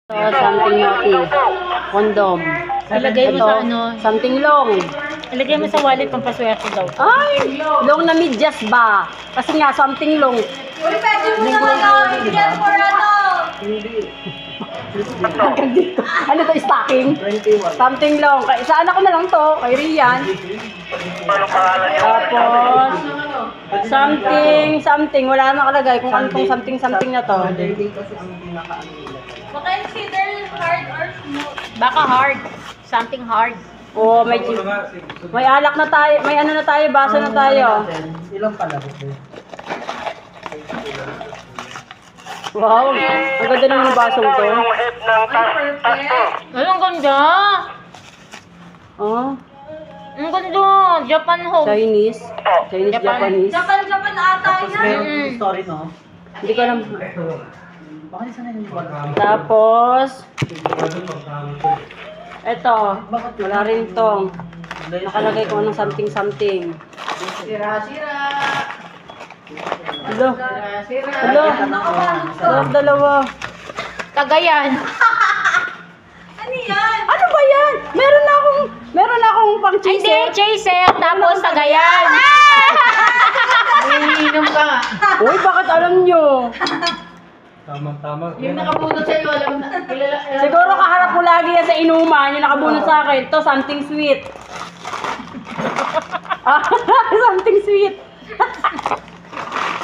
Something naughty. Condom. Ilagay mo sa ano. Something long. Ilagay mo sa wallet pampaswerte daw. Ay! Long na medyas ba? Kasi nga, something long. Uy, pwede mo naman na bigyan for ano? Hanggang dito. Ano to, stocking? Something long. Sa anak ko na lang to. Kay Rian. Tapos, something. Wala na nakalagay kung ano tong something na to. Baka consider hard or smooth. Baka hard. Something hard. Oh, may alak na tayo. May ano na tayo, baso na tayo. Ilang palabok eh? Wow, ang ganda naman ng basong to. Ay, perfect. Ay, ang ganda. Oh, Ang ganda. Japan home. Chinese. Japanese. Japan ata yan. Meron story, no? Hindi ko alam. Baka isa na yung Tapos, eto, wala rin tong. Nakalagay ko anong something. Sira. Hello. Dalawa. Tagayan. Ano yan? Ano ba yan? Meron akong pang Ay, hindi. chaser. Chaser. Tapos tagayan. Iniinom ka nga. Uy, bakit alam nyo? Tama. Yung nakabunot sa'yo, alam na. Siguro kaharap ko lagi yan sa inuman, yung nakabunot sa akin. To, something sweet. Something sweet.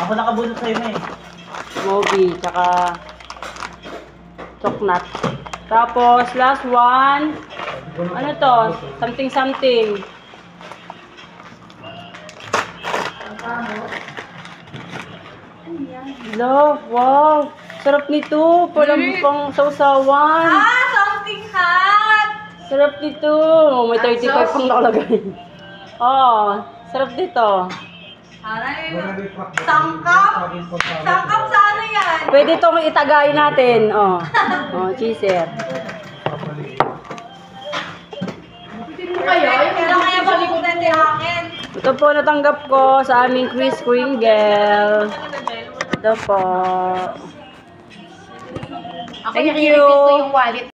Ako nakabunot sa'yo na eh. Moby, tsaka choknat. Tapos, last one. Ano to? Something. Love, wow. Sarap nito. Pang sausawan. Something hot. Sarap nito. Oh, may 35 pang nakalagay. Oh, sarap dito. Aray, sangkap. Sangkap sa ano yan? Pwede itong itagay natin. Oh, cheeser. Kailan kaya balimutan ni akin? Ito po natanggap ko sa aming quiz Kringle. Ito po. Ako Thank nire-reveal ko you. yung wallet.